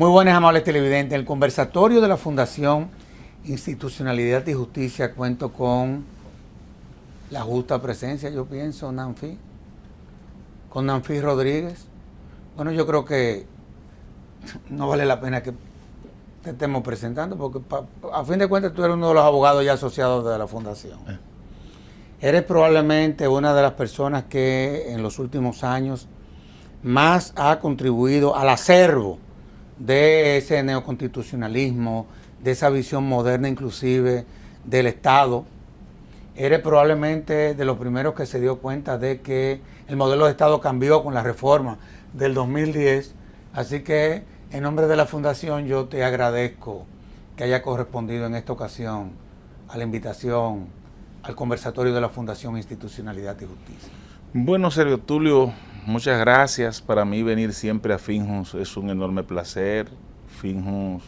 Muy buenas, amables televidentes. El conversatorio de la Fundación Institucionalidad y Justicia, cuento con la justa presencia, yo pienso, con Nanfi Rodríguez. Bueno, yo creo que no vale la pena que te estemos presentando, porque a fin de cuentas tú eres uno de los abogados ya asociados de la Fundación. Eres probablemente una de las personas que en los últimos años más ha contribuido al acervo de ese neoconstitucionalismo, de esa visión moderna inclusive del Estado. Eres probablemente de los primeros que se dio cuenta de que el modelo de Estado cambió con la reforma del 2010. Así que en nombre de la Fundación yo te agradezco que haya correspondido en esta ocasión a la invitación al conversatorio de la Fundación Institucionalidad y Justicia. Bueno, Sergio Tulio, muchas gracias. Para mí venir siempre a Finjus es un enorme placer. Finjus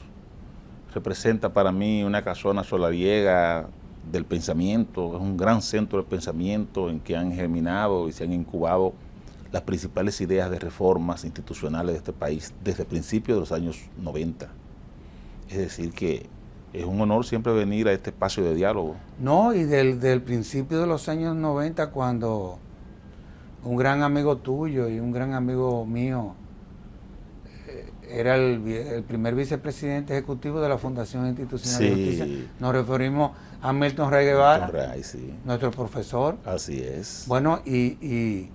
representa para mí una casona solariega del pensamiento, es un gran centro de pensamiento en que han germinado y se han incubado las principales ideas de reformas institucionales de este país desde principios de los años 90. Es decir que es un honor siempre venir a este espacio de diálogo. No, y del principio de los años 90, cuando un gran amigo tuyo y un gran amigo mío era el primer vicepresidente ejecutivo de la Fundación Institucional de Justicia. Nos referimos a Milton Rey Guevara, nuestro profesor. Así es. Bueno, y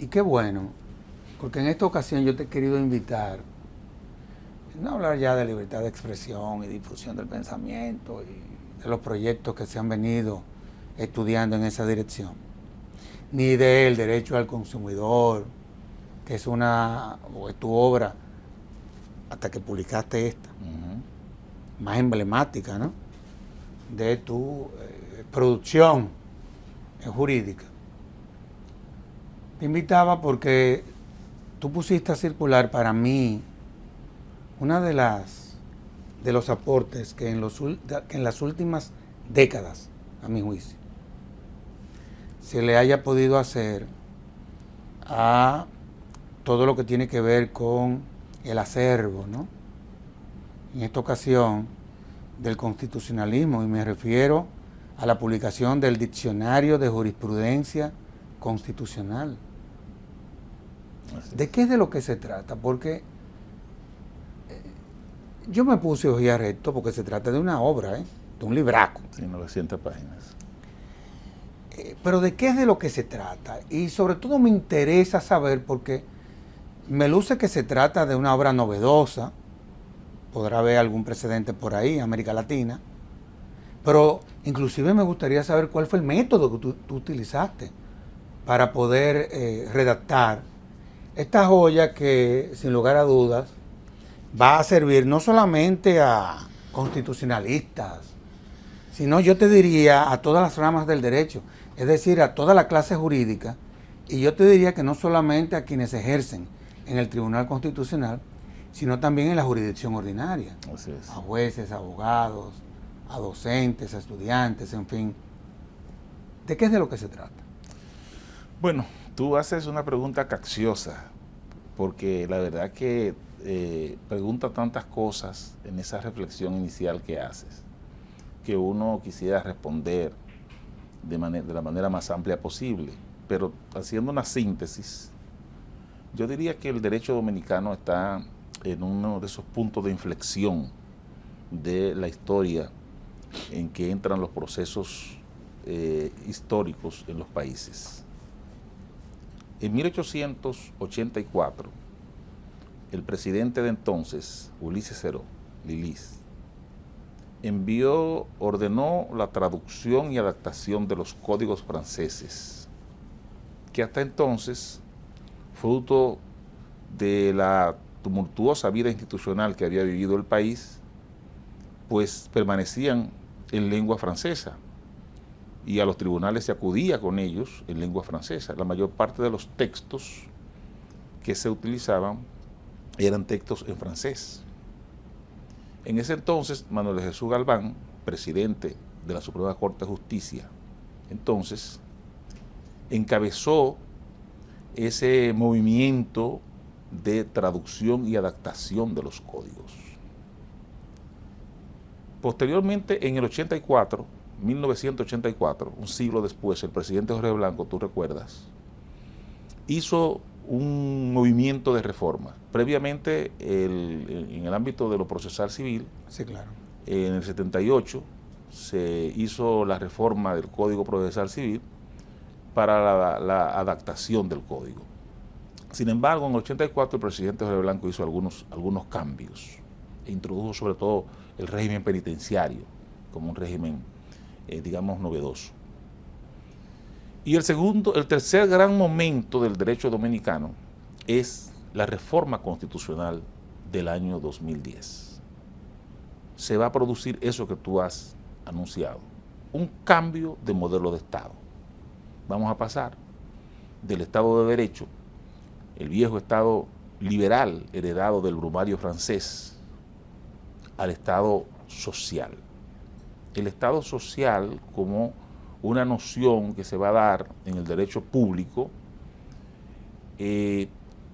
qué bueno, porque en esta ocasión yo te he querido invitar, no hablar ya de libertad de expresión y difusión del pensamiento y de los proyectos que se han venido estudiando en esa dirección, ni del derecho al consumidor, que es tu obra, hasta que publicaste esta, más emblemática, ¿no?, de tu producción jurídica. Te invitaba porque tú pusiste a circular para mí una de los aportes que en las últimas décadas, a mi juicio, se le haya podido hacer a todo lo que tiene que ver con el acervo, ¿no?, en esta ocasión del constitucionalismo, y me refiero a la publicación del Diccionario de Jurisprudencia Constitucional. ¿De qué es de lo que se trata? Porque yo me puse a ojear esto porque se trata de una obra, de un libraco. Sí, 900 páginas. Pero ¿de qué es de lo que se trata? Y sobre todo me interesa saber, porque me luce que se trata de una obra novedosa, podrá haber algún precedente por ahí en América Latina, pero inclusive me gustaría saber cuál fue el método que tú utilizaste para poder redactar esta joya que, sin lugar a dudas, va a servir no solamente a constitucionalistas, sino, yo te diría, a todas las ramas del derecho, es decir, a toda la clase jurídica, y yo te diría que no solamente a quienes ejercen en el Tribunal Constitucional, sino también en la jurisdicción ordinaria. Así es. A jueces, a abogados, a docentes, a estudiantes, en fin. ¿De qué es de lo que se trata? Bueno, tú haces una pregunta capciosa, porque la verdad que pregunta tantas cosas en esa reflexión inicial que haces, que uno quisiera responder de la manera más amplia posible, pero haciendo una síntesis, yo diría que el derecho dominicano está en uno de esos puntos de inflexión de la historia en que entran los procesos históricos en los países. En 1884, el presidente de entonces, Ulises Ceró, Lilis, ordenó la traducción y adaptación de los códigos franceses, que hasta entonces, fruto de la tumultuosa vida institucional que había vivido el país, pues permanecían en lengua francesa, y a los tribunales se acudía con ellos en lengua francesa. La mayor parte de los textos que se utilizaban eran textos en francés. En ese entonces, Manuel Jesús Galván, presidente de la Suprema Corte de Justicia, entonces, encabezó ese movimiento de traducción y adaptación de los códigos. Posteriormente, en el 84, 1984, un siglo después, el presidente Jorge Blanco, tú recuerdas, hizo un movimiento de reforma. Previamente, en el ámbito de lo procesal civil, sí, claro, en el 78 se hizo la reforma del Código Procesal Civil para la adaptación del código. Sin embargo, en el 84 el presidente Jorge Blanco hizo algunos cambios e introdujo sobre todo el régimen penitenciario como un régimen, digamos, novedoso. Y el tercer gran momento del derecho dominicano es la reforma constitucional del año 2010. Se va a producir eso que tú has anunciado, un cambio de modelo de Estado. Vamos a pasar del Estado de Derecho, el viejo Estado liberal heredado del brumario francés, al Estado social. El Estado social como una noción que se va a dar en el derecho público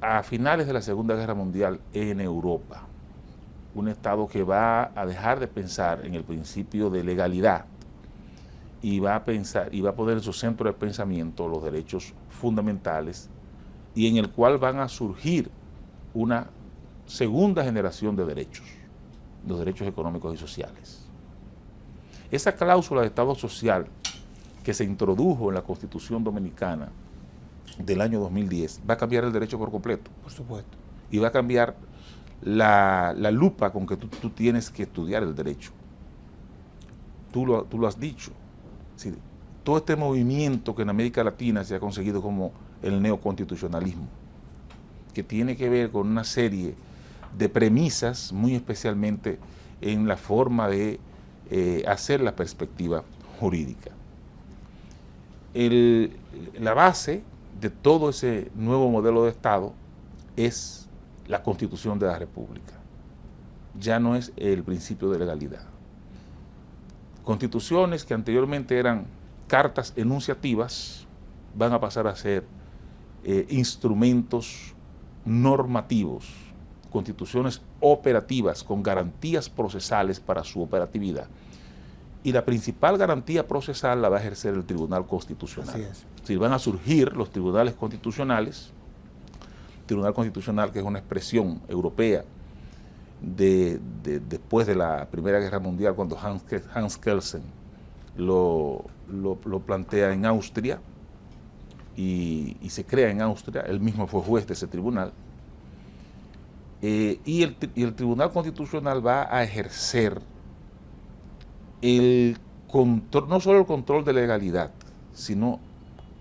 a finales de la Segunda Guerra Mundial en Europa. Un Estado que va a dejar de pensar en el principio de legalidad y va a poner en su centro de pensamiento los derechos fundamentales, y en el cual van a surgir una segunda generación de derechos, los derechos económicos y sociales. Esa cláusula de Estado social que se introdujo en la Constitución Dominicana del año 2010 va a cambiar el derecho por completo. Por supuesto. Y va a cambiar la lupa con que tú tienes que estudiar el derecho. Tú lo has dicho. Sí, todo este movimiento que en América Latina se ha conseguido como el neoconstitucionalismo, que tiene que ver con una serie de premisas, muy especialmente en la forma de hacer la perspectiva jurídica. La base de todo ese nuevo modelo de Estado es la Constitución de la República. Ya no es el principio de legalidad. Constituciones que anteriormente eran cartas enunciativas van a pasar a ser instrumentos normativos, constituciones operativas con garantías procesales para su operatividad. Y la principal garantía procesal la va a ejercer el Tribunal Constitucional. Así es. Si van a surgir los tribunales constitucionales, Tribunal Constitucional, que es una expresión europea después de la Primera Guerra Mundial, cuando Hans Kelsen lo plantea en Austria y se crea en Austria. Él mismo fue juez de ese tribunal. Y el Tribunal Constitucional va a ejercer el control, no solo el control de legalidad, sino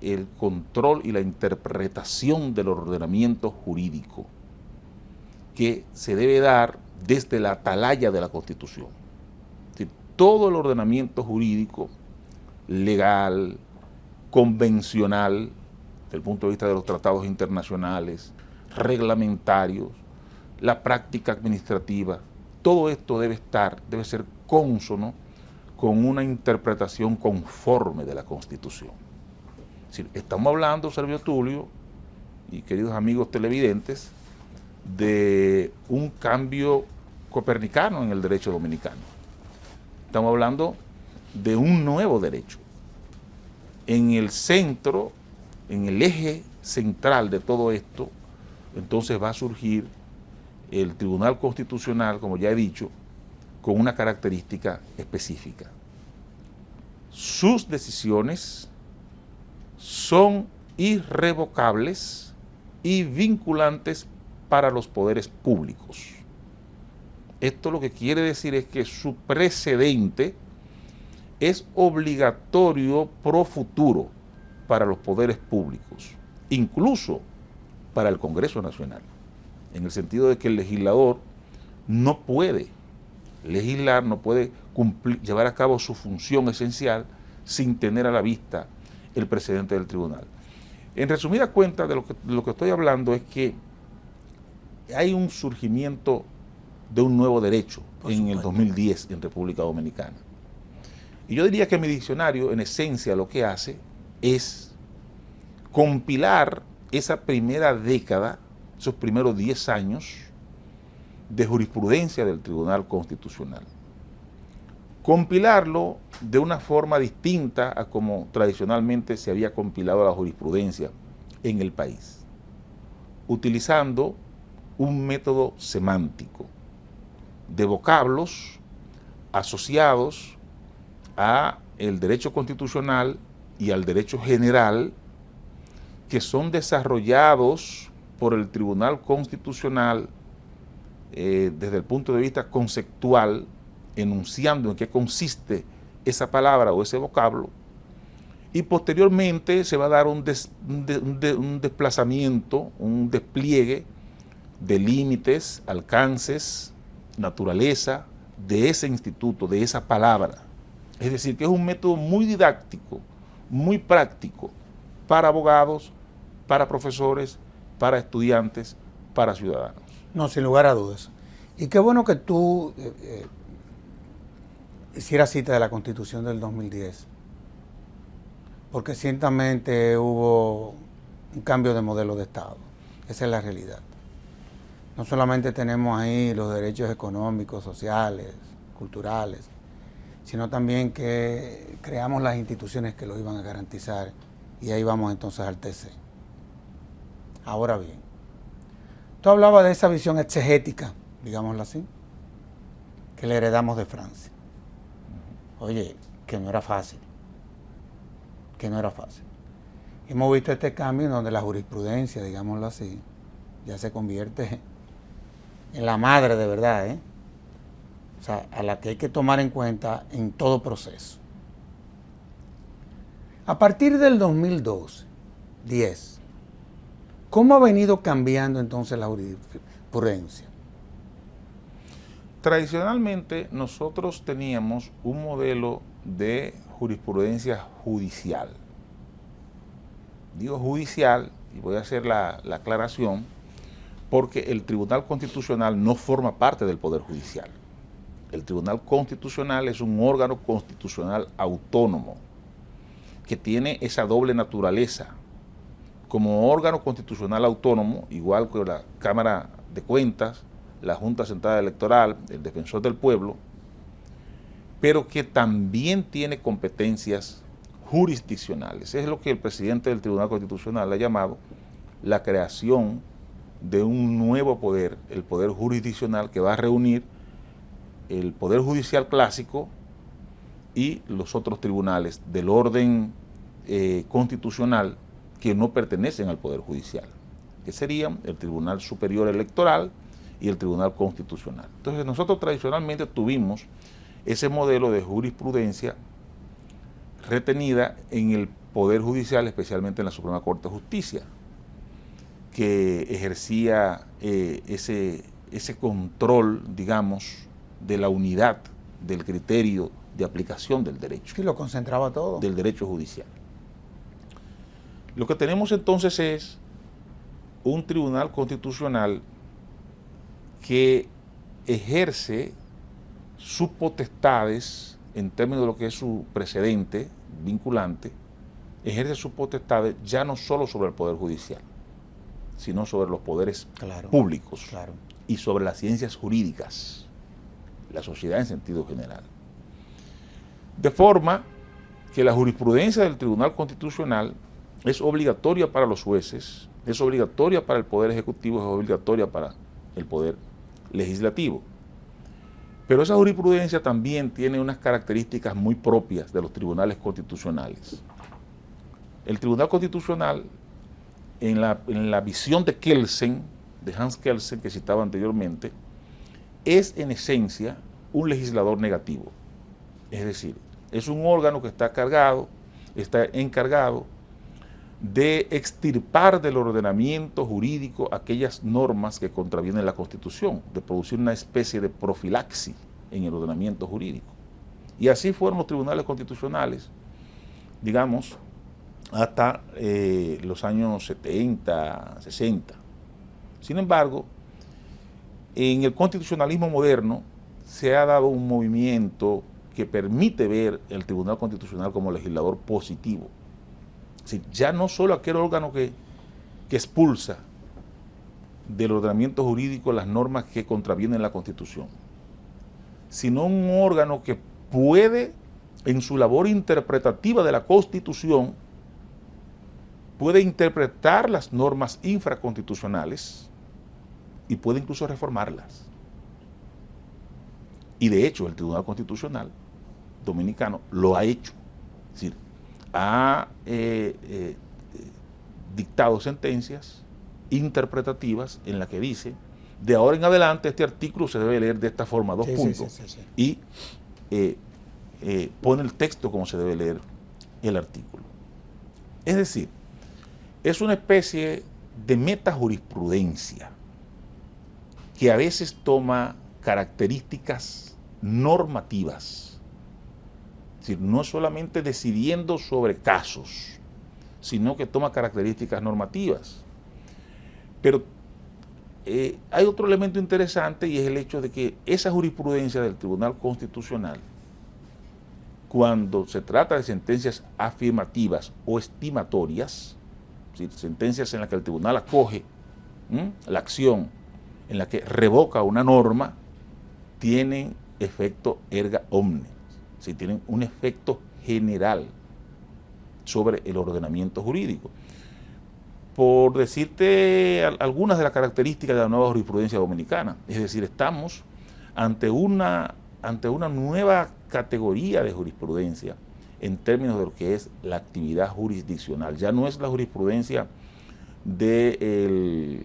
el control y la interpretación del ordenamiento jurídico que se debe dar desde la atalaya de la Constitución. Es decir, todo el ordenamiento jurídico, legal, convencional, desde el punto de vista de los tratados internacionales, reglamentarios, la práctica administrativa, todo esto debe ser cónsono con una interpretación conforme de la Constitución. Es decir, estamos hablando, Servio Tulio y queridos amigos televidentes, de un cambio copernicano en el derecho dominicano. Estamos hablando de un nuevo derecho. En el centro, en el eje central de todo esto, entonces va a surgir el Tribunal Constitucional, como ya he dicho, con una característica específica. Sus decisiones son irrevocables y vinculantes para los poderes públicos. Esto lo que quiere decir es que su precedente es obligatorio pro futuro para los poderes públicos, incluso para el Congreso Nacional, en el sentido de que el legislador no puede legislar, no puede llevar a cabo su función esencial sin tener a la vista el precedente del tribunal. En resumida cuenta, de lo que estoy hablando es que hay un surgimiento de un nuevo derecho en el 2010 en República Dominicana. Y yo diría que mi diccionario, en esencia, lo que hace es compilar esa primera década esos primeros 10 años de jurisprudencia del Tribunal Constitucional. Compilarlo de una forma distinta a como tradicionalmente se había compilado la jurisprudencia en el país, utilizando un método semántico de vocablos asociados a el derecho constitucional y al derecho general, que son desarrollados por el Tribunal Constitucional desde el punto de vista conceptual, enunciando en qué consiste esa palabra o ese vocablo, y posteriormente se va a dar un desplazamiento, un despliegue de límites, alcances, naturaleza de ese instituto, de esa palabra. Es decir, que es un método muy didáctico, muy práctico para abogados, para profesores, para estudiantes, para ciudadanos. No, sin lugar a dudas. Y qué bueno que tú hicieras cita de la Constitución del 2010, porque ciertamente hubo un cambio de modelo de Estado. Esa es la realidad. No solamente tenemos ahí los derechos económicos, sociales, culturales, sino también que creamos las instituciones que lo iban a garantizar, y ahí vamos entonces al TC. Ahora bien, tú hablabas de esa visión exegética, digámoslo así, que le heredamos de Francia. Oye, que no era fácil, Hemos visto este cambio en donde la jurisprudencia, digámoslo así, ya se convierte en la madre de verdad, ¿eh? O sea, a la que hay que tomar en cuenta en todo proceso. A partir del 2010, ¿cómo ha venido cambiando entonces la jurisprudencia? Tradicionalmente nosotros teníamos un modelo de jurisprudencia judicial. Digo judicial, y voy a hacer la aclaración, porque el Tribunal Constitucional no forma parte del Poder Judicial. El Tribunal Constitucional es un órgano constitucional autónomo que tiene esa doble naturaleza. Como órgano constitucional autónomo, igual que la Cámara de Cuentas, la Junta Central Electoral, el Defensor del Pueblo, pero que también tiene competencias jurisdiccionales. Es lo que el presidente del Tribunal Constitucional ha llamado la creación de un nuevo poder, el poder jurisdiccional, que va a reunir el poder judicial clásico y los otros tribunales del orden constitucional que no pertenecen al poder judicial, que serían el Tribunal Superior Electoral y el Tribunal Constitucional. Entonces nosotros tradicionalmente tuvimos ese modelo de jurisprudencia retenida en el Poder Judicial, especialmente en la Suprema Corte de Justicia, que ejercía ese control, digamos, de la unidad del criterio de aplicación del derecho. Sí, lo concentraba todo. Del derecho judicial. Lo que tenemos entonces es un Tribunal Constitucional que ejerce sus potestades, en términos de lo que es su precedente vinculante, ejerce sus potestades ya no solo sobre el Poder Judicial, sino sobre los poderes públicos y sobre las ciencias jurídicas, la sociedad en sentido general. De forma que la jurisprudencia del Tribunal Constitucional es obligatoria para los jueces, es obligatoria para el Poder Ejecutivo, es obligatoria para el Poder Legislativo. Pero esa jurisprudencia también tiene unas características muy propias de los tribunales constitucionales. El Tribunal Constitucional, en la visión de Kelsen, de Hans Kelsen, que citaba anteriormente, es en esencia un legislador negativo. Es decir, es un órgano que está encargado de extirpar del ordenamiento jurídico aquellas normas que contravienen la Constitución, de producir una especie de profilaxis en el ordenamiento jurídico. Y así fueron los tribunales constitucionales, digamos, hasta los años 70, 60. Sin embargo, en el constitucionalismo moderno se ha dado un movimiento que permite ver el Tribunal Constitucional como legislador positivo. Es decir, ya no solo aquel órgano que expulsa, del ordenamiento jurídico las normas que contravienen la Constitución, sino un órgano que puede, en su labor interpretativa de la Constitución, puede interpretar las normas infraconstitucionales y puede incluso reformarlas. Y de hecho el Tribunal Constitucional Dominicano lo ha hecho. Es decir, ha dictado sentencias interpretativas en las que dice, de ahora en adelante este artículo se debe leer de esta forma, dos puntos, y pone el texto como se debe leer el artículo. Es decir, es una especie de metajurisprudencia que a veces toma características normativas. Es decir, no solamente decidiendo sobre casos, sino que toma características normativas. Pero hay otro elemento interesante, y es el hecho de que esa jurisprudencia del Tribunal Constitucional, cuando se trata de sentencias afirmativas o estimatorias, es decir, sentencias en las que el tribunal acoge la acción en la que revoca una norma, tienen efecto erga omnes, es decir, tienen un efecto general sobre el ordenamiento jurídico. Por decirte algunas de las características de la nueva jurisprudencia dominicana, es decir, estamos ante una nueva categoría de jurisprudencia en términos de lo que es la actividad jurisdiccional. Ya no es la jurisprudencia de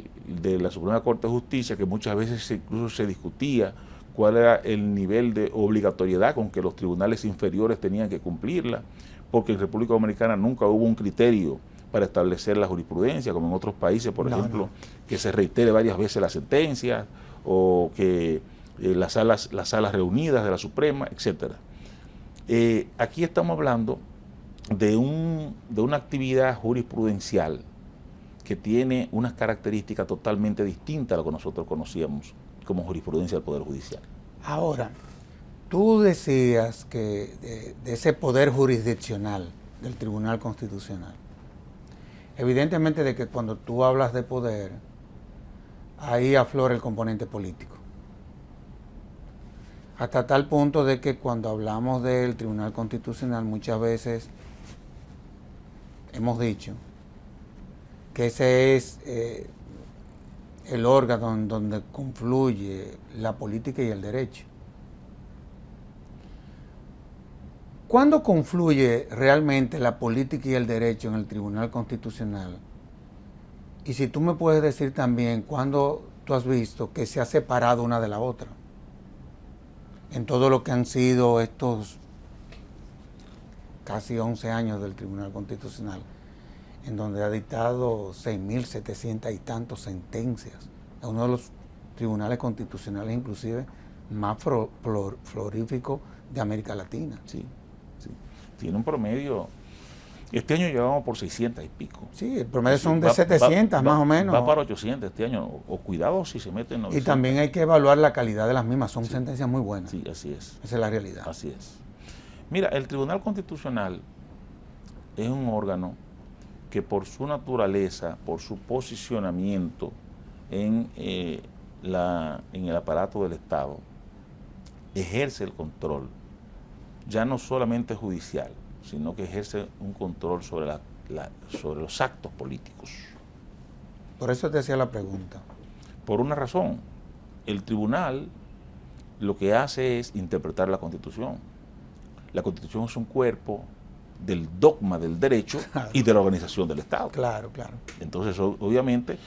la Suprema Corte de Justicia, que muchas veces incluso se discutía cuál era el nivel de obligatoriedad con que los tribunales inferiores tenían que cumplirla, porque en República Dominicana nunca hubo un criterio para establecer la jurisprudencia, como en otros países, por ejemplo, que se reitere varias veces la sentencia, o que las salas reunidas de la Suprema, etc. Aquí estamos hablando de una actividad jurisprudencial que tiene unas características totalmente distintas a lo que nosotros conocíamos como jurisprudencia del Poder Judicial. Ahora, tú decías que de ese poder jurisdiccional del Tribunal Constitucional, evidentemente de que cuando tú hablas de poder, ahí aflora el componente político. Hasta tal punto de que cuando hablamos del Tribunal Constitucional muchas veces hemos dicho que ese es el órgano donde confluye la política y el derecho. ¿Cuándo confluye realmente la política y el derecho en el Tribunal Constitucional? Y si tú me puedes decir también cuándo tú has visto que se ha separado una de la otra, en todo lo que han sido estos casi 11 años del Tribunal Constitucional, en donde ha dictado 6.700 y tantos sentencias. Es uno de los tribunales constitucionales inclusive más floríficos de América Latina. Sí, sí. Tiene un promedio. Este año llevamos por 600 y pico. Sí, el promedio son de 700 más o menos. Va para 800 este año, o cuidado si se mete en 900. Y también hay que evaluar la calidad de las mismas, son sentencias muy buenas. Sí, así es. Esa es la realidad. Así es. Mira, el Tribunal Constitucional es un órgano que por su naturaleza, por su posicionamiento en el aparato del Estado, ejerce el control, ya no solamente judicial, sino que ejerce un control sobre los actos políticos. Por eso te hacía la pregunta. Por una razón, el tribunal lo que hace es interpretar la Constitución. La Constitución es un cuerpo del dogma del derecho y de la organización del Estado. Claro, claro. Entonces, obviamente,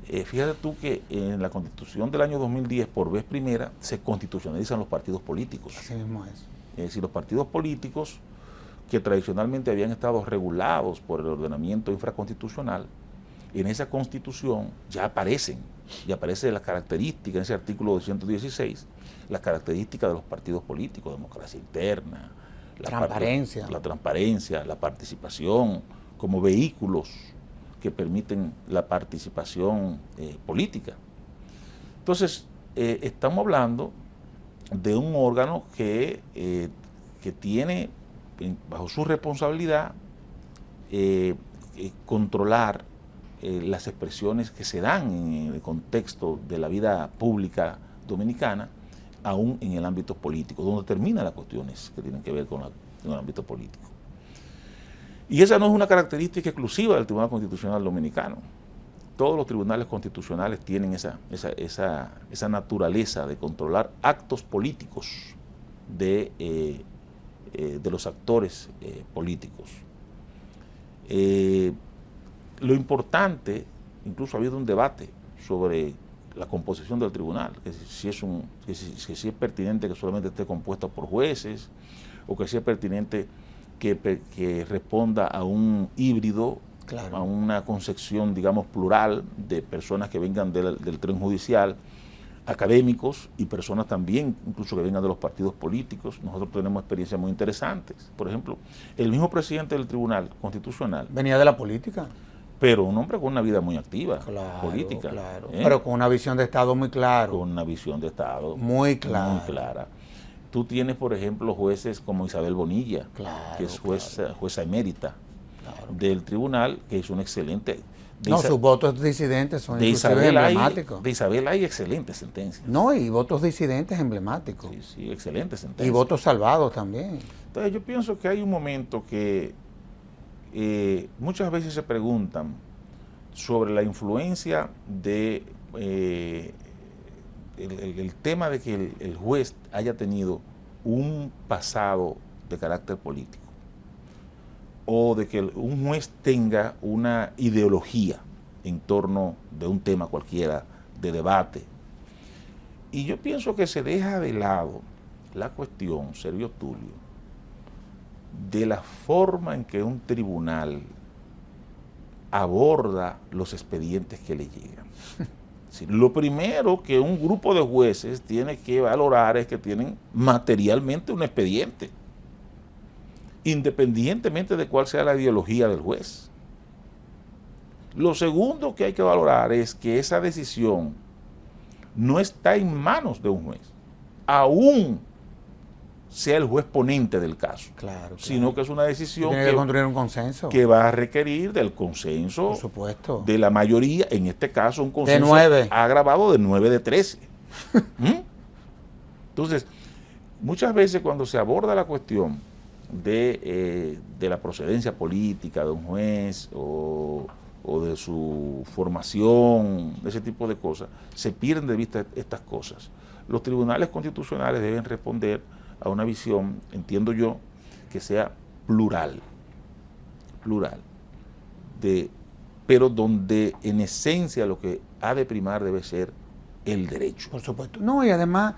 fíjate tú que en la Constitución del año 2010, por vez primera, se constitucionalizan los partidos políticos. Así mismo es. Es decir, los partidos políticos que tradicionalmente habían estado regulados por el ordenamiento infraconstitucional, en esa Constitución ya aparecen las características, en ese artículo 216, las características de los partidos políticos: democracia interna, la transparencia, la participación, como vehículos que permiten la participación política. Entonces, estamos hablando de un órgano que tiene bajo su responsabilidad controlar las expresiones que se dan en el contexto de la vida pública dominicana, aún en el ámbito político, donde terminan las cuestiones que tienen que ver con el ámbito político. Y esa no es una característica exclusiva del Tribunal Constitucional Dominicano. Todos los tribunales constitucionales tienen esa naturaleza de controlar actos políticos de los actores políticos. Lo importante, incluso ha habido un debate sobre la composición del tribunal, que si es pertinente que solamente esté compuesto por jueces, o que si es pertinente que responda a un híbrido, claro, a una concepción, digamos, plural de personas que vengan del tren judicial, académicos y personas también, incluso que vengan de los partidos políticos. Nosotros tenemos experiencias muy interesantes. Por ejemplo, el mismo presidente del Tribunal Constitucional venía de la política, pero un hombre con una vida muy activa, claro, política. Claro. Pero con una visión de Estado muy clara. Con una visión de Estado muy clara. Muy clara. Tú tienes, por ejemplo, jueces como Isabel Bonilla, claro, que es jueza emérita, claro, del tribunal, que es un excelente... sus votos disidentes son inclusive emblemáticos. De Isabel hay excelentes sentencias. No, y votos disidentes emblemáticos. Sí, excelentes sentencias. Y votos salvados también. Entonces yo pienso que hay un momento que muchas veces se preguntan sobre la influencia de el tema de que el juez haya tenido un pasado de carácter político, o de que un juez tenga una ideología en torno de un tema cualquiera de debate. Y yo pienso que se deja de lado la cuestión, Servio Tulio, de la forma en que un tribunal aborda los expedientes que le llegan. Sí, lo primero que un grupo de jueces tiene que valorar es que tienen materialmente un expediente, independientemente de cuál sea la ideología del juez. Lo segundo que hay que valorar es que esa decisión no está en manos de un juez, aún sea el juez ponente del caso, claro, sino que es una decisión tiene que construir un consenso, que va a requerir del consenso, por supuesto, de la mayoría, en este caso un consenso de 9. agravado de 9 de 13. Entonces, muchas veces cuando se aborda la cuestión de la procedencia política de un juez o de su formación, de ese tipo de cosas, se pierden de vista estas cosas. Los tribunales constitucionales deben responder a una visión, entiendo yo, que sea plural, pero donde en esencia lo que ha de primar debe ser el derecho. Por supuesto. No, y además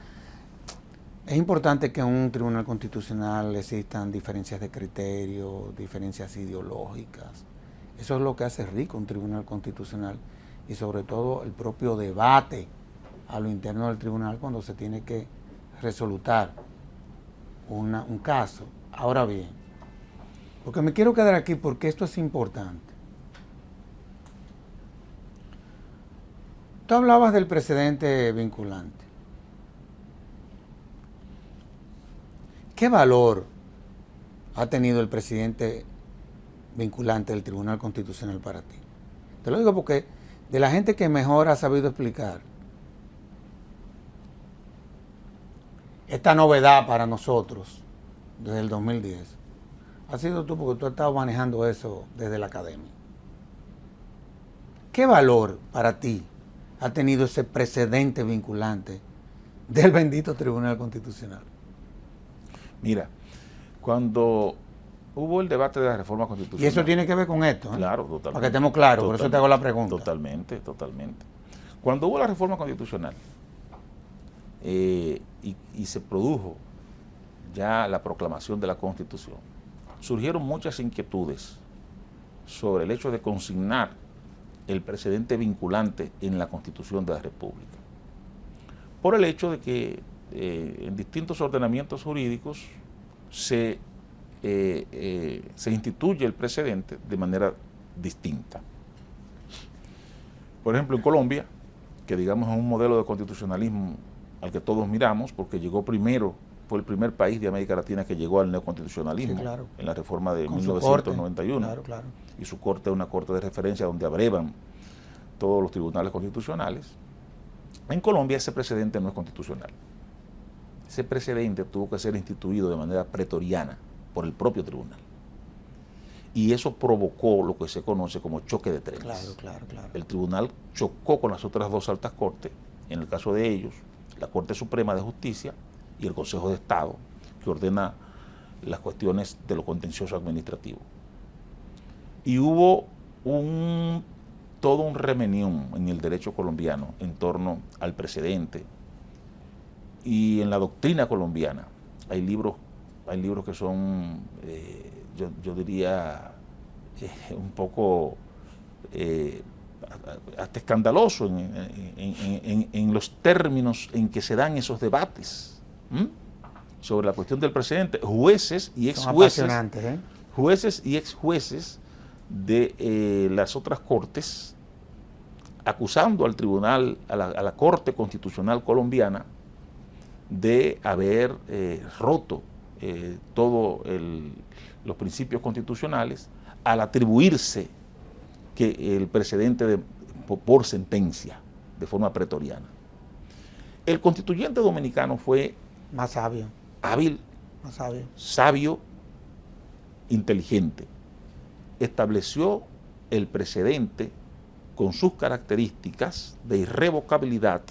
es importante que en un tribunal constitucional existan diferencias de criterio, diferencias ideológicas. Eso es lo que hace rico un tribunal constitucional, y sobre todo el propio debate a lo interno del tribunal cuando se tiene que resolutar un caso. Ahora bien, porque me quiero quedar aquí porque esto es importante. Tú hablabas del precedente vinculante. ¿Qué valor ha tenido el precedente vinculante del Tribunal Constitucional para ti? Te lo digo porque de la gente que mejor ha sabido explicar esta novedad para nosotros desde el 2010, has sido tú, porque tú has estado manejando eso desde la academia. ¿Qué valor para ti ha tenido ese precedente vinculante del bendito Tribunal Constitucional? Mira, cuando hubo el debate de la reforma constitucional... Y eso tiene que ver con esto, ¿eh? Claro, totalmente. Para que estemos claros, por eso te hago la pregunta. Totalmente. Cuando hubo la reforma constitucional y se produjo ya la proclamación de la Constitución, surgieron muchas inquietudes sobre el hecho de consignar el precedente vinculante en la Constitución de la República, por el hecho de que en distintos ordenamientos jurídicos se instituye el precedente de manera distinta. Por ejemplo, en Colombia, que digamos es un modelo de constitucionalismo al que todos miramos, porque llegó primero, fue el primer país de América Latina que llegó al neoconstitucionalismo, sí, claro, en la reforma de 1991. Claro. Y su corte es una corte de referencia donde abrevan todos los tribunales constitucionales. En Colombia ese precedente no es constitucional. Ese precedente tuvo que ser instituido de manera pretoriana por el propio tribunal. Y eso provocó lo que se conoce como choque de trenes. Claro. El tribunal chocó con las otras dos altas cortes, en el caso de ellos, la Corte Suprema de Justicia y el Consejo de Estado, que ordena las cuestiones de lo contencioso administrativo. Y hubo todo un remenión en el derecho colombiano en torno al precedente. Y en la doctrina colombiana hay libros que son, yo diría, un poco hasta escandaloso en los términos en que se dan esos debates sobre la cuestión del precedente. Jueces y exjueces, jueces y exjueces de las otras cortes acusando al tribunal, a la Corte Constitucional colombiana, de haber roto todos los principios constitucionales al atribuirse que el precedente por sentencia, de forma pretoriana. El constituyente dominicano fue más sabio, hábil, más sabio, inteligente. Estableció el precedente con sus características de irrevocabilidad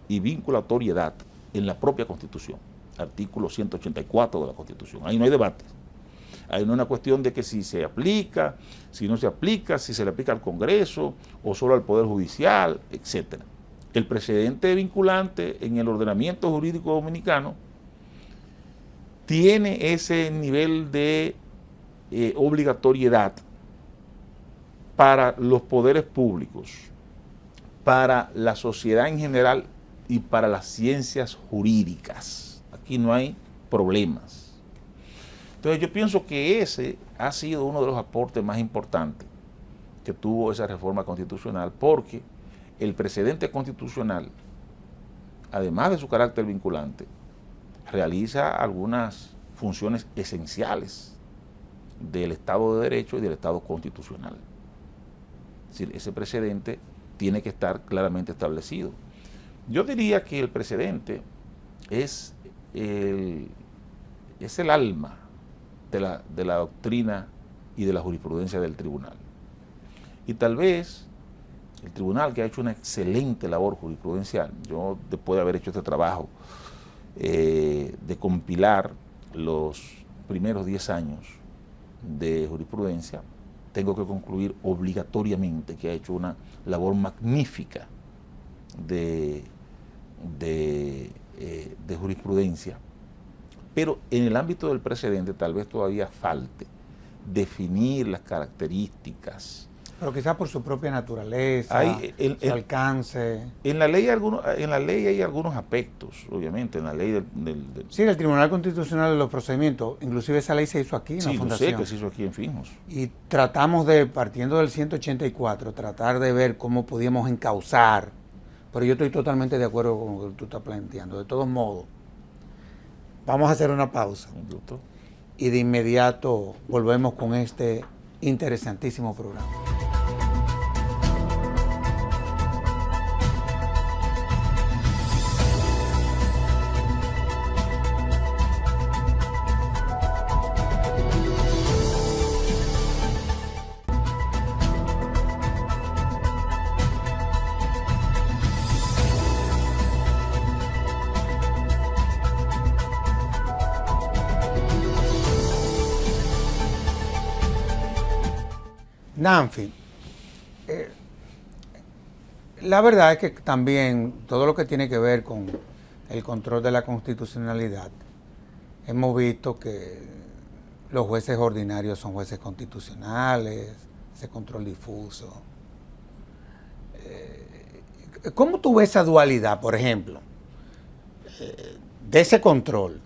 y vinculatoriedad en la propia Constitución, artículo 184 de la Constitución. Ahí no hay debate. Ahí no es una cuestión de que si se aplica, si no se aplica, si se le aplica al Congreso o solo al Poder Judicial, etc. El precedente vinculante en el ordenamiento jurídico dominicano tiene ese nivel de obligatoriedad para los poderes públicos, para la sociedad en general y para las ciencias jurídicas. Aquí no hay problemas. Entonces yo pienso que ese ha sido uno de los aportes más importantes que tuvo esa reforma constitucional, porque el precedente constitucional, además de su carácter vinculante, realiza algunas funciones esenciales del Estado de Derecho y del Estado constitucional. Es decir, ese precedente tiene que estar claramente establecido. Yo diría que el precedente es el alma de la doctrina y de la jurisprudencia del tribunal. Y tal vez el tribunal, que ha hecho una excelente labor jurisprudencial, yo después de haber hecho este trabajo de compilar los primeros 10 años de jurisprudencia, tengo que concluir obligatoriamente que ha hecho una labor magnífica de jurisprudencia. Pero en el ámbito del precedente tal vez todavía falte definir las características. Pero quizás por su propia naturaleza, su alcance. En la ley hay algunos aspectos, obviamente, en la ley del Sí, el Tribunal Constitucional de los Procedimientos, inclusive esa ley se hizo aquí en la Fundación. Sí, sé que se hizo aquí en Fijos. Y tratamos de, partiendo del 184, tratar de ver cómo podíamos encauzar, pero yo estoy totalmente de acuerdo con lo que tú estás planteando. De todos modos, vamos a hacer una pausa. Y de inmediato volvemos con este interesantísimo programa. Nanfi, la verdad es que también todo lo que tiene que ver con el control de la constitucionalidad, hemos visto que los jueces ordinarios son jueces constitucionales, ese control difuso. ¿Cómo tú ves esa dualidad, por ejemplo, de ese control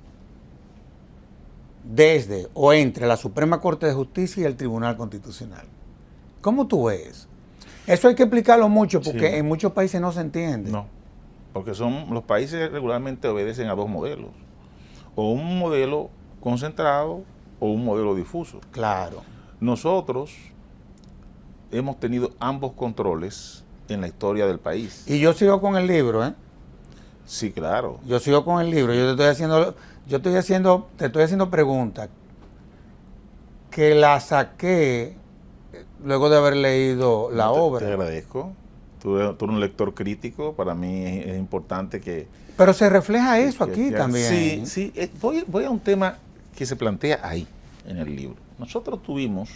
desde o entre la Suprema Corte de Justicia y el Tribunal Constitucional? ¿Cómo tú ves? Eso hay que explicarlo mucho porque en muchos países no se entiende. No, porque los países regularmente obedecen a dos modelos. O un modelo concentrado o un modelo difuso. Claro. Nosotros hemos tenido ambos controles en la historia del país. Y yo sigo con el libro, ¿eh? Sí, claro. Yo sigo con el libro. Yo te estoy haciendo preguntas que la saqué luego de haber leído la obra. Te agradezco. Tú eres un lector crítico. Para mí es importante que... Pero se refleja eso aquí también. Sí. Voy a un tema que se plantea ahí, en el libro. Nosotros tuvimos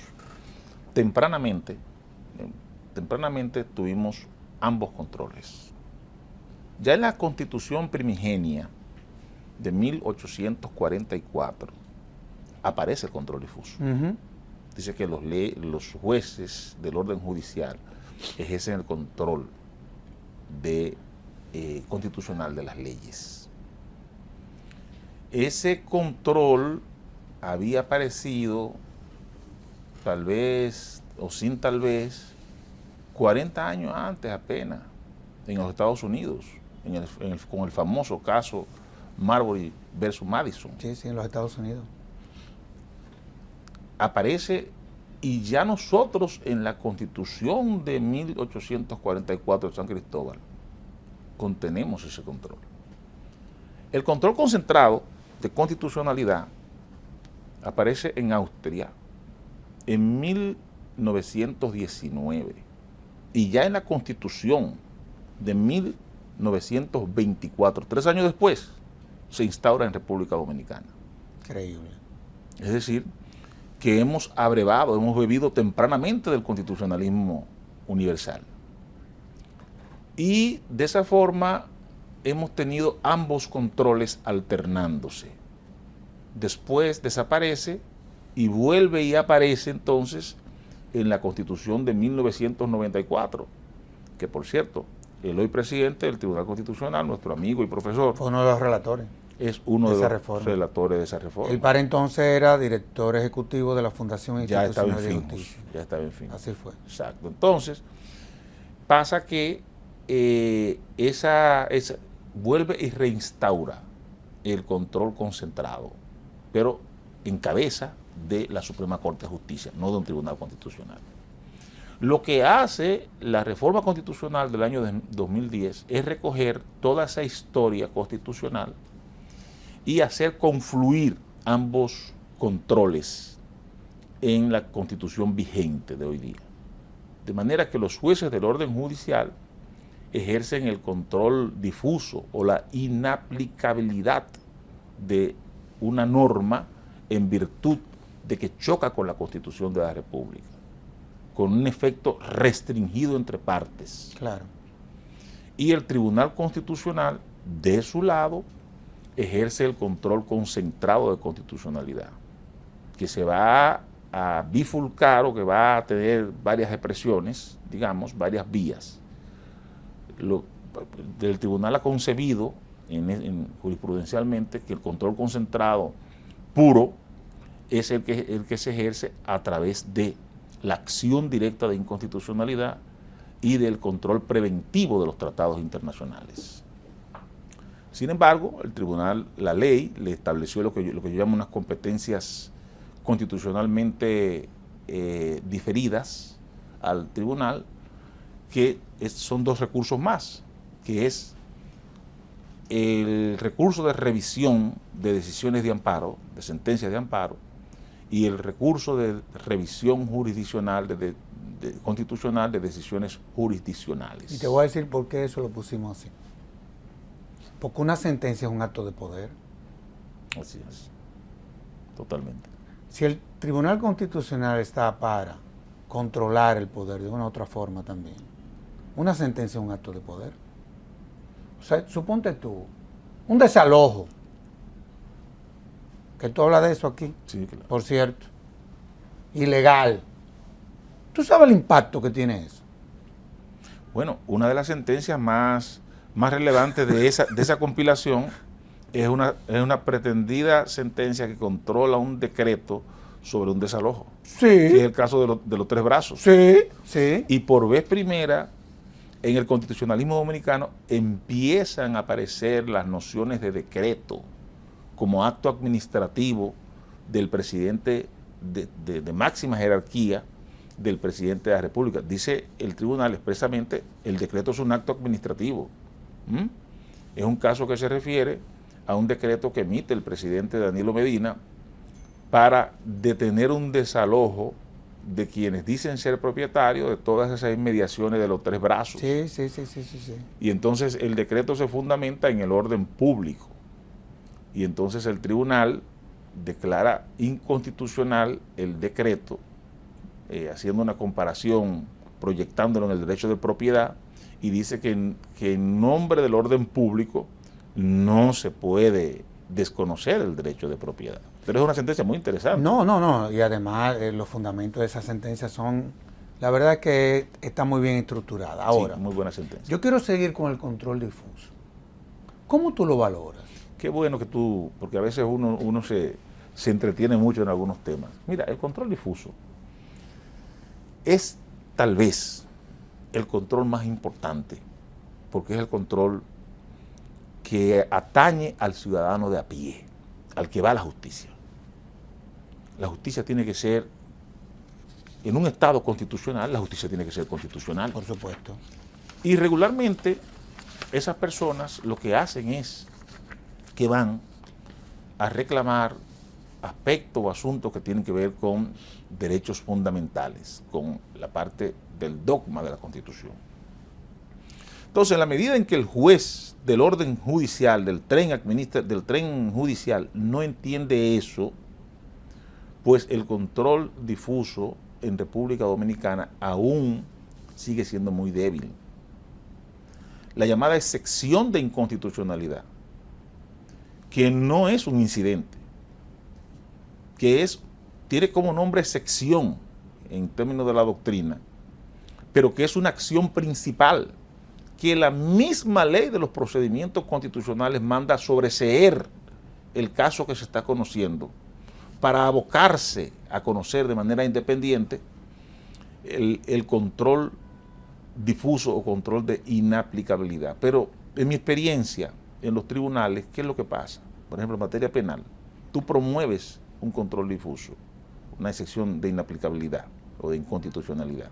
tempranamente tuvimos ambos controles. Ya en la Constitución primigenia de 1844 aparece el control difuso. Dice que los jueces del orden judicial ejercen el control constitucional de las leyes. Ese control había aparecido, tal vez, o sin tal vez, 40 años antes apenas, en los Estados Unidos, con el famoso caso Marbury versus Madison. Sí, en los Estados Unidos. Aparece, y ya nosotros en la Constitución de 1844 de San Cristóbal contenemos ese control. El control concentrado de constitucionalidad aparece en Austria en 1919 y ya en la Constitución de 1924, 3 años después, se instaura en República Dominicana. Increíble. Es decir, que hemos abrevado, hemos bebido tempranamente del constitucionalismo universal. Y de esa forma hemos tenido ambos controles alternándose. Después desaparece y vuelve y aparece entonces en la Constitución de 1994, que por cierto, el hoy presidente del Tribunal Constitucional, nuestro amigo y profesor, fue uno de los relatores. Es uno de los relatores de esa reforma. Él para entonces era director ejecutivo de la Fundación Institucional de Justicia. Ya estaba en fin. Así fue. Exacto. Entonces, pasa que vuelve y reinstaura el control concentrado, pero en cabeza de la Suprema Corte de Justicia, no de un tribunal constitucional. Lo que hace la reforma constitucional del año 2010 es recoger toda esa historia constitucional y hacer confluir ambos controles en la Constitución vigente de hoy día. De manera que los jueces del orden judicial ejercen el control difuso o la inaplicabilidad de una norma en virtud de que choca con la Constitución de la República, con un efecto restringido entre partes. Claro. Y el Tribunal Constitucional, de su lado, ejerce el control concentrado de constitucionalidad, que se va a bifurcar o que va a tener varias expresiones, digamos, varias vías. El tribunal ha concebido jurisprudencialmente que el control concentrado puro es el que se ejerce a través de la acción directa de inconstitucionalidad y del control preventivo de los tratados internacionales. Sin embargo, el tribunal, la ley, le estableció lo que yo llamo unas competencias constitucionalmente diferidas al tribunal, que son 2 recursos más, que es el recurso de revisión de decisiones de amparo, de sentencias de amparo, y el recurso de revisión jurisdiccional, constitucional de decisiones jurisdiccionales. Y te voy a decir por qué eso lo pusimos así. Porque una sentencia es un acto de poder. Así es, totalmente. Si el Tribunal Constitucional está para controlar el poder de una u otra forma también, una sentencia es un acto de poder. O sea, suponte tú, un desalojo, que tú hablas de eso aquí, sí, claro. Por cierto, ilegal. ¿Tú sabes el impacto que tiene eso? Bueno, una de las sentencias más relevantes de esa compilación es una pretendida sentencia que controla un decreto sobre un desalojo. Sí. Que es el caso de los 3 brazos. Sí, sí. Y por vez primera, en el constitucionalismo dominicano empiezan a aparecer las nociones de decreto como acto administrativo del presidente de máxima jerarquía del presidente de la República. Dice el tribunal expresamente, el decreto es un acto administrativo. Es un caso que se refiere a un decreto que emite el presidente Danilo Medina para detener un desalojo de quienes dicen ser propietarios de todas esas inmediaciones de los Tres Brazos. Sí. Y entonces el decreto se fundamenta en el orden público. Y entonces el tribunal declara inconstitucional el decreto, haciendo una comparación, proyectándolo en el derecho de propiedad, y dice que en nombre del orden público no se puede desconocer el derecho de propiedad. Pero es una sentencia muy interesante. No, y además los fundamentos de esa sentencia son, la verdad que está muy bien estructurada. Ahora, sí, muy buena sentencia. Yo quiero seguir con el control difuso. ¿Cómo tú lo valoras? Qué bueno que tú, porque a veces uno se entretiene mucho en algunos temas. Mira, el control difuso es tal vez el control más importante, porque es el control que atañe al ciudadano de a pie, al que va a la justicia. La justicia tiene que ser, en un Estado constitucional, la justicia tiene que ser constitucional. Por supuesto. Y regularmente esas personas lo que hacen es que van a reclamar aspectos o asuntos que tienen que ver con derechos fundamentales, con la parte del dogma de la Constitución. Entonces, en la medida en que el juez del orden judicial, del tren judicial, no entiende eso, pues el control difuso en República Dominicana aún sigue siendo muy débil. La llamada excepción de inconstitucionalidad, que no es un incidente, que tiene como nombre sección en términos de la doctrina, pero que es una acción principal que la misma ley de los procedimientos constitucionales manda sobreseer el caso que se está conociendo para abocarse a conocer de manera independiente el control difuso o control de inaplicabilidad. Pero en mi experiencia en los tribunales, ¿qué es lo que pasa? Por ejemplo, en materia penal, tú promueves un control difuso, una excepción de inaplicabilidad o de inconstitucionalidad.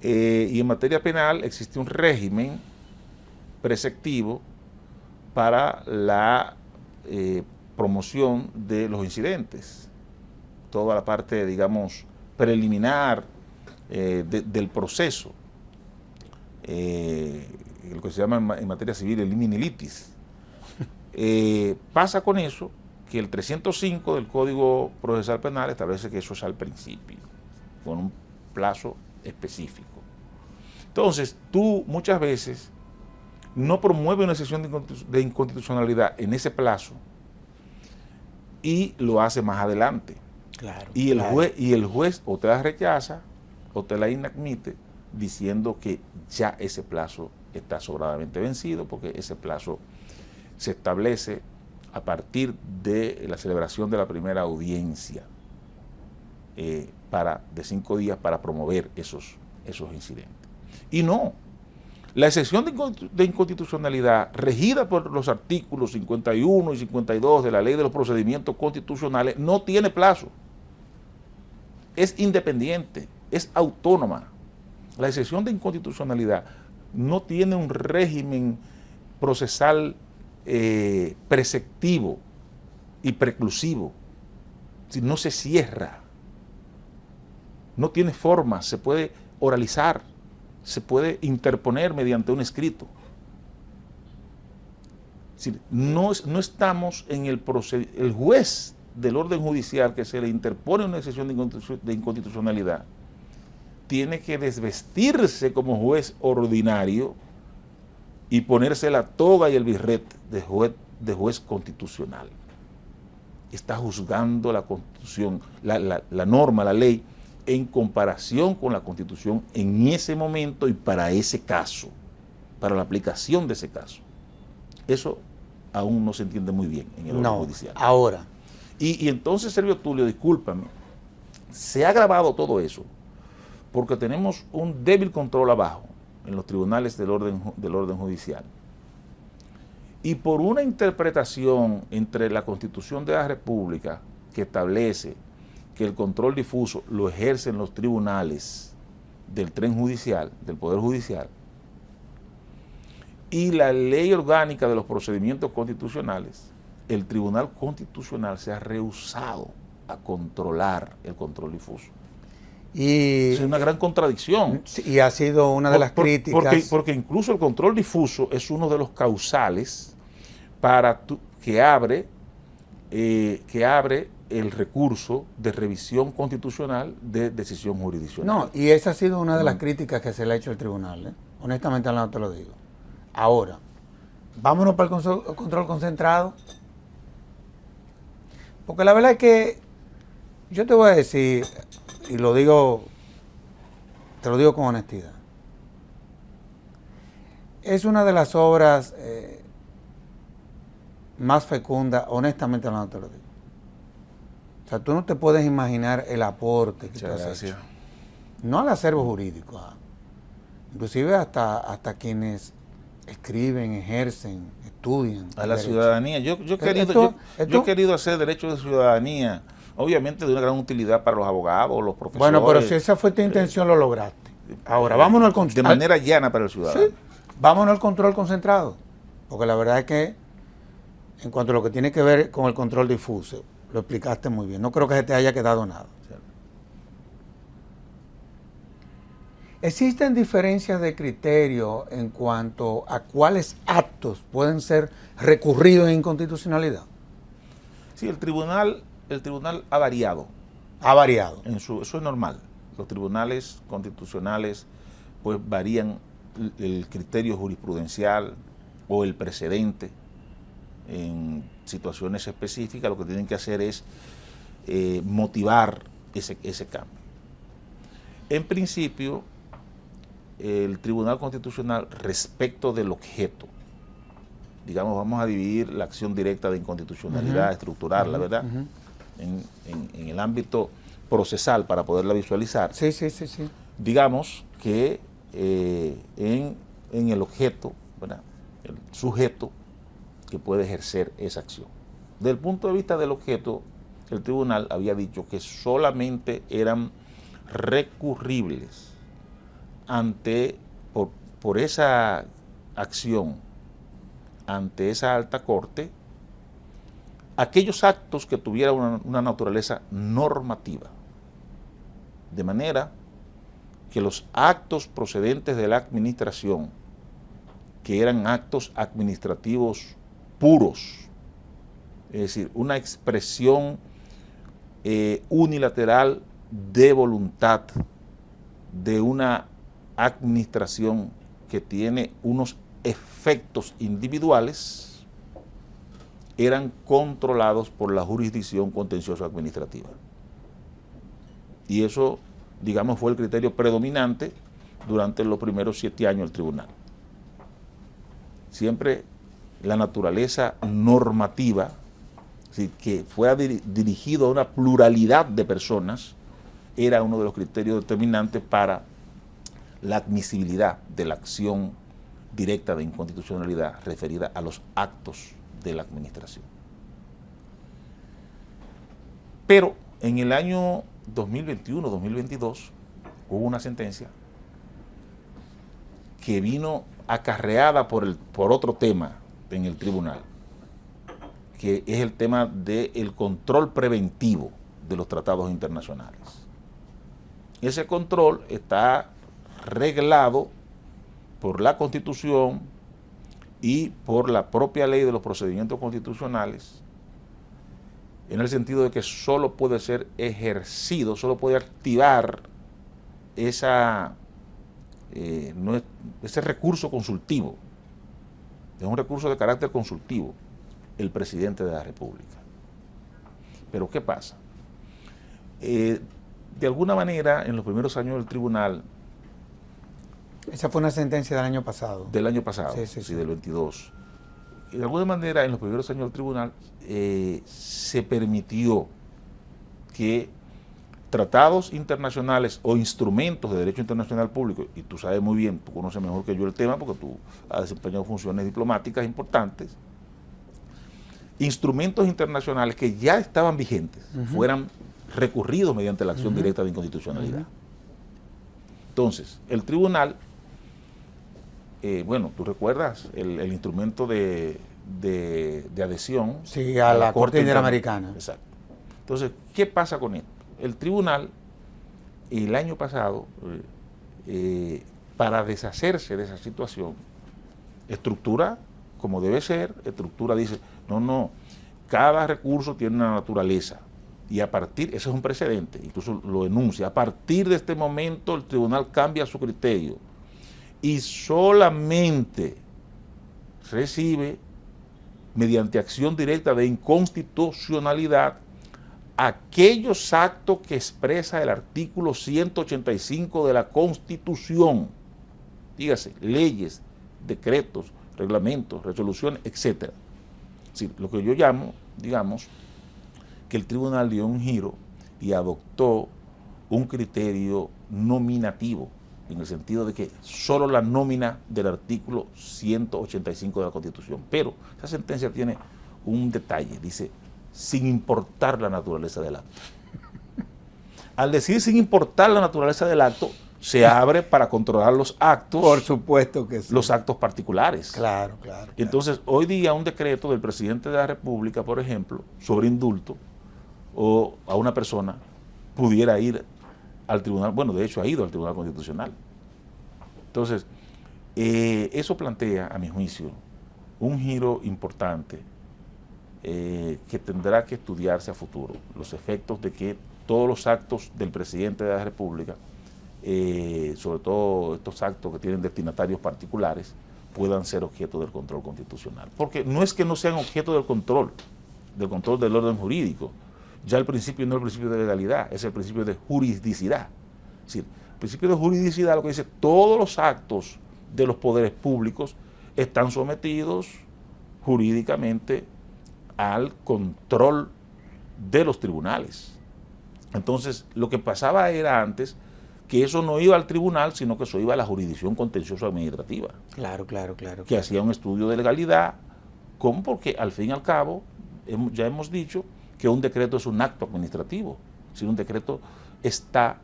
Y en materia penal existe un régimen preceptivo para la promoción de los incidentes, toda la parte, digamos, preliminar del proceso, lo que se llama en materia civil el limine litis. Pasa con eso que el 305 del Código Procesal Penal establece que eso es al principio, con un plazo específico. Entonces, tú muchas veces no promueves una excepción de inconstitucionalidad en ese plazo y lo hace más adelante. Claro, y el juez o te la rechaza o te la inadmite diciendo que ya ese plazo está sobradamente vencido, porque ese plazo se establece a partir de la celebración de la primera audiencia de 5 días para promover esos incidentes. Y no, la excepción de inconstitucionalidad regida por los artículos 51 y 52 de la Ley de los Procedimientos Constitucionales no tiene plazo. Es independiente, es autónoma. La excepción de inconstitucionalidad no tiene un régimen procesal preceptivo y preclusivo, si no se cierra, no tiene forma, se puede oralizar, se puede interponer mediante un escrito. Es decir, no estamos en el juez del orden judicial que se le interpone una excepción de inconstitucionalidad, tiene que desvestirse como juez ordinario y ponerse la toga y el birrete de juez constitucional. Está juzgando la Constitución, la norma, la ley, en comparación con la Constitución en ese momento y para ese caso, para la aplicación de ese caso. Eso aún no se entiende muy bien en el orden judicial. Ahora. Y entonces, Servio Tulio, discúlpame, se ha agravado todo eso porque tenemos un débil control abajo en los tribunales del orden judicial. Y por una interpretación entre la Constitución de la República que establece que el control difuso lo ejercen los tribunales del tren judicial, del Poder Judicial, y la ley orgánica de los procedimientos constitucionales, el Tribunal Constitucional se ha rehusado a controlar el control difuso. Y es una gran contradicción. Y ha sido una de las críticas. Porque incluso el control difuso es uno de los causales para que abre el recurso de revisión constitucional de decisión jurisdiccional. No, y esa ha sido una de las críticas que se le ha hecho al tribunal, ¿eh? Honestamente hablando te lo digo. Ahora, vámonos para el control concentrado. Porque la verdad es que yo te voy a decir, y lo digo, te lo digo con honestidad, es una de las obras más fecundas, honestamente hablando te lo digo. O sea, tú no te puedes imaginar el aporte que te has hecho. No al acervo jurídico, inclusive hasta quienes escriben, ejercen, estudian. A la ciudadanía. Yo he querido hacer derecho de ciudadanía, obviamente de una gran utilidad para los abogados, los profesores. Bueno, pero si esa fue tu intención, lo lograste. Ahora, vámonos al control. De manera llana para el ciudadano. Sí, vámonos al control concentrado. Porque la verdad es que, en cuanto a lo que tiene que ver con el control difuso, lo explicaste muy bien. No creo que se te haya quedado nada. ¿Existen diferencias de criterio en cuanto a cuáles actos pueden ser recurridos en inconstitucionalidad? Sí, el tribunal ha variado. Ha variado. Eso es normal. Los tribunales constitucionales pues varían el criterio jurisprudencial o el precedente en situaciones específicas. Lo que tienen que hacer es motivar ese cambio. En principio, el Tribunal Constitucional, respecto del objeto, digamos, vamos a dividir la acción directa de inconstitucionalidad, estructurarla, ¿verdad? En el ámbito procesal para poderla visualizar. Sí. Digamos que en el objeto, ¿verdad?, el sujeto que puede ejercer esa acción. Desde el punto de vista del objeto, el tribunal había dicho que solamente eran recurribles por esa acción ante esa alta corte aquellos actos que tuvieran una naturaleza normativa, de manera que los actos procedentes de la administración, que eran actos administrativos puros, es decir, una expresión unilateral de voluntad de una administración que tiene unos efectos individuales, eran controlados por la jurisdicción contencioso administrativa. Y eso, digamos, fue el criterio predominante durante los primeros 7 años del tribunal. Siempre la naturaleza normativa, que fuera dirigido a una pluralidad de personas, era uno de los criterios determinantes para la admisibilidad de la acción directa de inconstitucionalidad referida a los actos de la administración. Pero en el año 2021-2022 hubo una sentencia que vino acarreada por otro tema en el tribunal, que es el tema del control preventivo de los tratados internacionales. Ese control está reglado por la Constitución y por la propia ley de los procedimientos constitucionales, en el sentido de que solo puede ser ejercido, solo puede activar ese recurso consultivo, es un recurso de carácter consultivo, el presidente de la República. Pero ¿qué pasa? De alguna manera, en los primeros años del tribunal... Esa fue una sentencia del año pasado. Del año pasado, sí, del 22. De alguna manera, en los primeros años del tribunal, se permitió que tratados internacionales o instrumentos de derecho internacional público, y tú sabes muy bien, tú conoces mejor que yo el tema porque tú has desempeñado funciones diplomáticas importantes, instrumentos internacionales que ya estaban vigentes, fueran recurridos mediante la acción directa de inconstitucionalidad. Entonces, el tribunal, bueno, tú recuerdas el instrumento de adhesión a la Corte Interamericana. Exacto. Entonces, ¿qué pasa con esto? El tribunal, el año pasado, para deshacerse de esa situación, estructura como debe ser, estructura dice, no, cada recurso tiene una naturaleza, y a partir, ese es un precedente, incluso lo enuncia, a partir de este momento el tribunal cambia su criterio y solamente recibe, mediante acción directa de inconstitucionalidad, aquellos actos que expresa el artículo 185 de la Constitución, dígase, leyes, decretos, reglamentos, resoluciones, etc. Sí, lo que yo llamo, digamos, que el tribunal dio un giro y adoptó un criterio nominativo, en el sentido de que solo la nómina del artículo 185 de la Constitución. Pero esa sentencia tiene un detalle, dice, sin importar la naturaleza del acto. Al decir sin importar la naturaleza del acto, se abre para controlar los actos. Por supuesto que sí. Los actos particulares. Claro. Entonces, hoy día un decreto del presidente de la República, por ejemplo, sobre indulto, o a una persona pudiera ir al tribunal, bueno, de hecho ha ido al Tribunal Constitucional. Entonces, eso plantea, a mi juicio, un giro importante que tendrá que estudiarse a futuro, los efectos de que todos los actos del presidente de la República, sobre todo estos actos que tienen destinatarios particulares, puedan ser objeto del control constitucional. Porque no es que no sean objeto del control del orden jurídico. Ya el principio no es el principio de legalidad, es el principio de juridicidad. Es decir, el principio de juridicidad lo que dice, todos los actos de los poderes públicos están sometidos jurídicamente al control de los tribunales. Entonces, lo que pasaba era antes que eso no iba al tribunal, sino que eso iba a la jurisdicción contencioso administrativa. Claro. Que hacía un estudio de legalidad, como porque al fin y al cabo, ya hemos dicho que un decreto es un acto administrativo. Si un decreto está,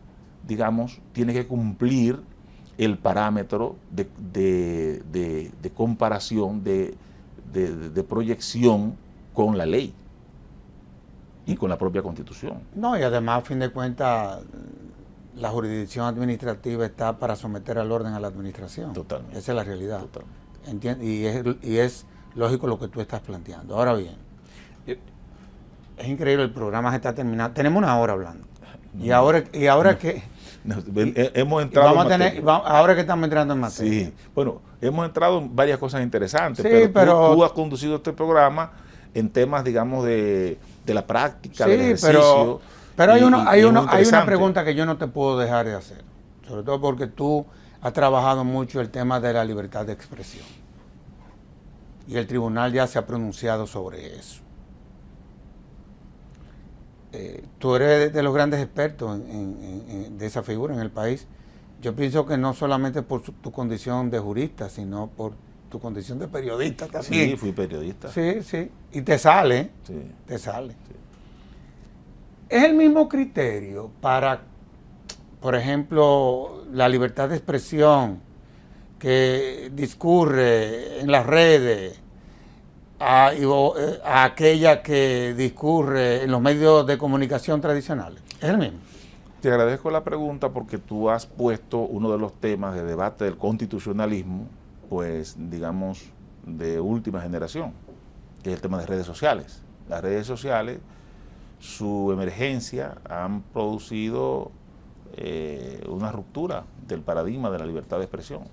digamos, tiene que cumplir el parámetro de comparación, de proyección con la ley y con la propia Constitución. No, y además, a fin de cuentas, la jurisdicción administrativa está para someter al orden a la administración. Totalmente. Esa es la realidad. Totalmente. Y es lógico lo que tú estás planteando. Ahora bien, es increíble, el programa se está terminando. Tenemos una hora hablando. Y ahora que... hemos entrado ahora que estamos entrando en materia. Sí, bueno, hemos entrado en varias cosas interesantes, sí, pero tú has conducido este programa en temas, digamos, de la práctica, sí, del ejercicio. Pero hay una pregunta que yo no te puedo dejar de hacer, sobre todo porque tú has trabajado mucho el tema de la libertad de expresión. Y el tribunal ya se ha pronunciado sobre eso. Tú eres de los grandes expertos de esa figura en el país. Yo pienso que no solamente por tu condición de jurista, sino por tu condición de periodista también. Sí, fui periodista. Sí. Y te sale. Sí. Te sale. Sí. Es el mismo criterio para, por ejemplo, la libertad de expresión que discurre en las redes, a aquella que discurre en los medios de comunicación tradicionales. ¿Es el mismo? Te agradezco la pregunta porque tú has puesto uno de los temas de debate del constitucionalismo, pues digamos de última generación, que es el tema de redes sociales. Las redes sociales, su emergencia han producido una ruptura del paradigma de la libertad de expresión,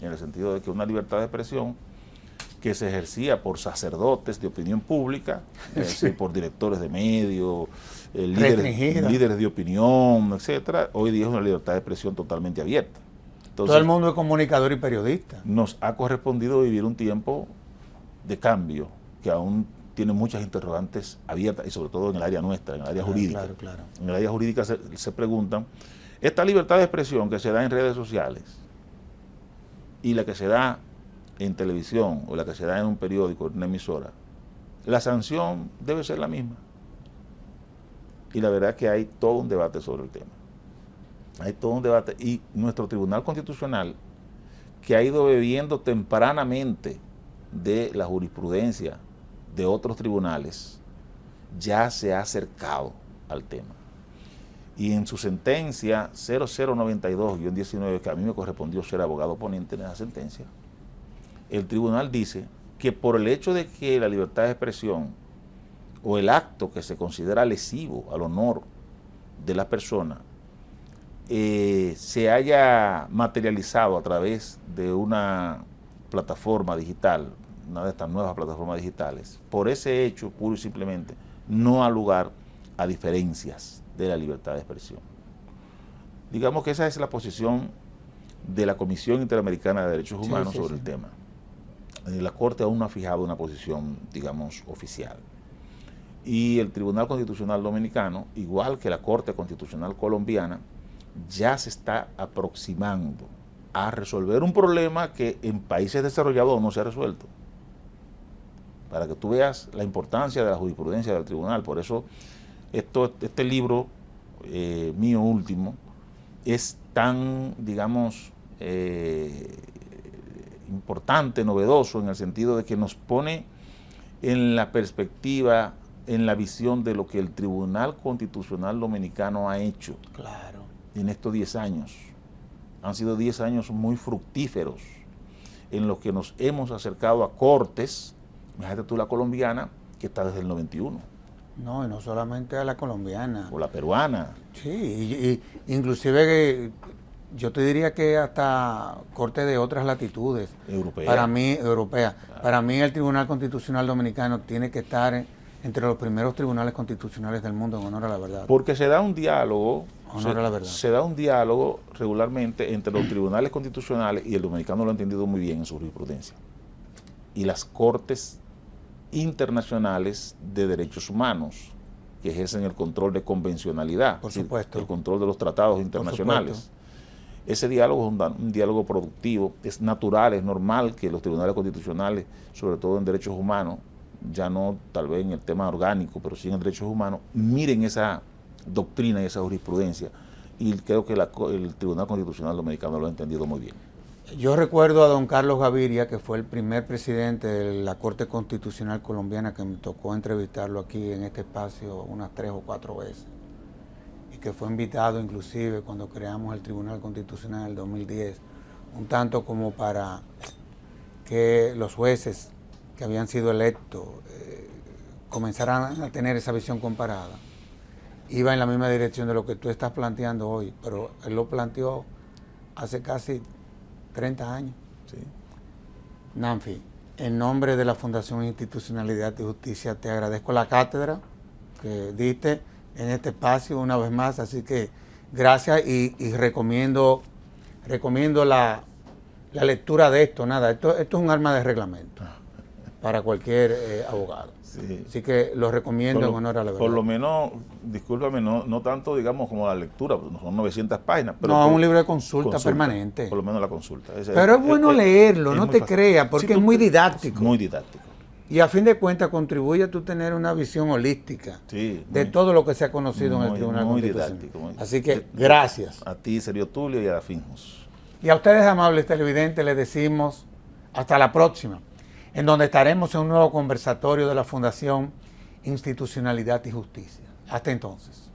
en el sentido de que una libertad de expresión que se ejercía por sacerdotes de opinión pública, sí, por directores de medios, líderes de opinión, etcétera, hoy día es una libertad de expresión totalmente abierta. Entonces, todo el mundo es comunicador y periodista. Nos ha correspondido vivir un tiempo de cambio que aún tiene muchas interrogantes abiertas, y sobre todo en el área nuestra, en el área jurídica. Claro. En el área jurídica se preguntan, esta libertad de expresión que se da en redes sociales y la que se da en televisión o la que se da en un periódico, en una emisora, la sanción debe ser la misma. Y la verdad que hay todo un debate sobre el tema. Hay todo un debate. Y nuestro Tribunal Constitucional, que ha ido bebiendo tempranamente de la jurisprudencia de otros tribunales, ya se ha acercado al tema. Y en su sentencia 0092-19, que a mí me correspondió ser abogado ponente en esa sentencia, el tribunal dice que por el hecho de que la libertad de expresión o el acto que se considera lesivo al honor de la persona se haya materializado a través de una plataforma digital, una de estas nuevas plataformas digitales, por ese hecho, puro y simplemente, no ha lugar a diferencias de la libertad de expresión. Digamos que esa es la posición de la Comisión Interamericana de Derechos Humanos sobre el tema. La Corte aún no ha fijado una posición, digamos, oficial. Y el Tribunal Constitucional Dominicano, igual que la Corte Constitucional Colombiana, ya se está aproximando a resolver un problema que en países desarrollados no se ha resuelto. Para que tú veas la importancia de la jurisprudencia del tribunal. Por eso este libro mío último es tan, digamos, importante, novedoso, en el sentido de que nos pone en la perspectiva, en la visión de lo que el Tribunal Constitucional Dominicano ha hecho. Claro. En estos 10 años. Han sido 10 años muy fructíferos en los que nos hemos acercado a cortes, imagínate tú la colombiana, que está desde el 91. No, y no solamente a la colombiana. O la peruana. Sí, y inclusive yo te diría que hasta corte de otras latitudes. Europea. Para mí, europea. Claro. Para mí el Tribunal Constitucional Dominicano tiene que estar entre los primeros tribunales constitucionales del mundo, en honor a la verdad. Porque se da un diálogo, honor a la verdad. Se da un diálogo regularmente entre los tribunales constitucionales, y el dominicano lo ha entendido muy bien en su jurisprudencia, y las cortes internacionales de derechos humanos, que ejercen el control de convencionalidad, por supuesto, el control de los tratados internacionales. Ese diálogo es un diálogo productivo, es natural, es normal que los tribunales constitucionales, sobre todo en derechos humanos, ya no tal vez en el tema orgánico, pero sí en derechos humanos, miren esa doctrina y esa jurisprudencia, y creo que el Tribunal Constitucional Dominicano lo ha entendido muy bien. Yo recuerdo a don Carlos Gaviria, que fue el primer presidente de la Corte Constitucional Colombiana, que me tocó entrevistarlo aquí en este espacio unas 3 o 4 veces, y que fue invitado inclusive cuando creamos el Tribunal Constitucional en el 2010, un tanto como para que los jueces que habían sido electos comenzaran a tener esa visión comparada. Iba en la misma dirección de lo que tú estás planteando hoy, pero él lo planteó hace casi 30 años. Sí. Nanfi, en nombre de la Fundación Institucionalidad y Justicia, te agradezco la cátedra que diste en este espacio una vez más, así que gracias, y recomiendo la lectura de esto. Esto es un arma de reglamento para cualquier abogado. Sí. Así que lo recomiendo en honor a la verdad. Por lo menos, discúlpame, no tanto, digamos, como la lectura, son 900 páginas. Pero no, es un libro de consulta permanente. Por lo menos la consulta. Pero es bueno leerlo, no te creas, porque es muy didáctico. Muy didáctico. Y a fin de cuentas contribuye a tú tener una visión holística de todo lo que se ha conocido en el Tribunal Constitucional. Didáctico, así que gracias. A ti, Sergio Tulio, y a Finjos. Y a ustedes, amables televidentes, les decimos hasta la próxima, en donde estaremos en un nuevo conversatorio de la Fundación Institucionalidad y Justicia. Hasta entonces.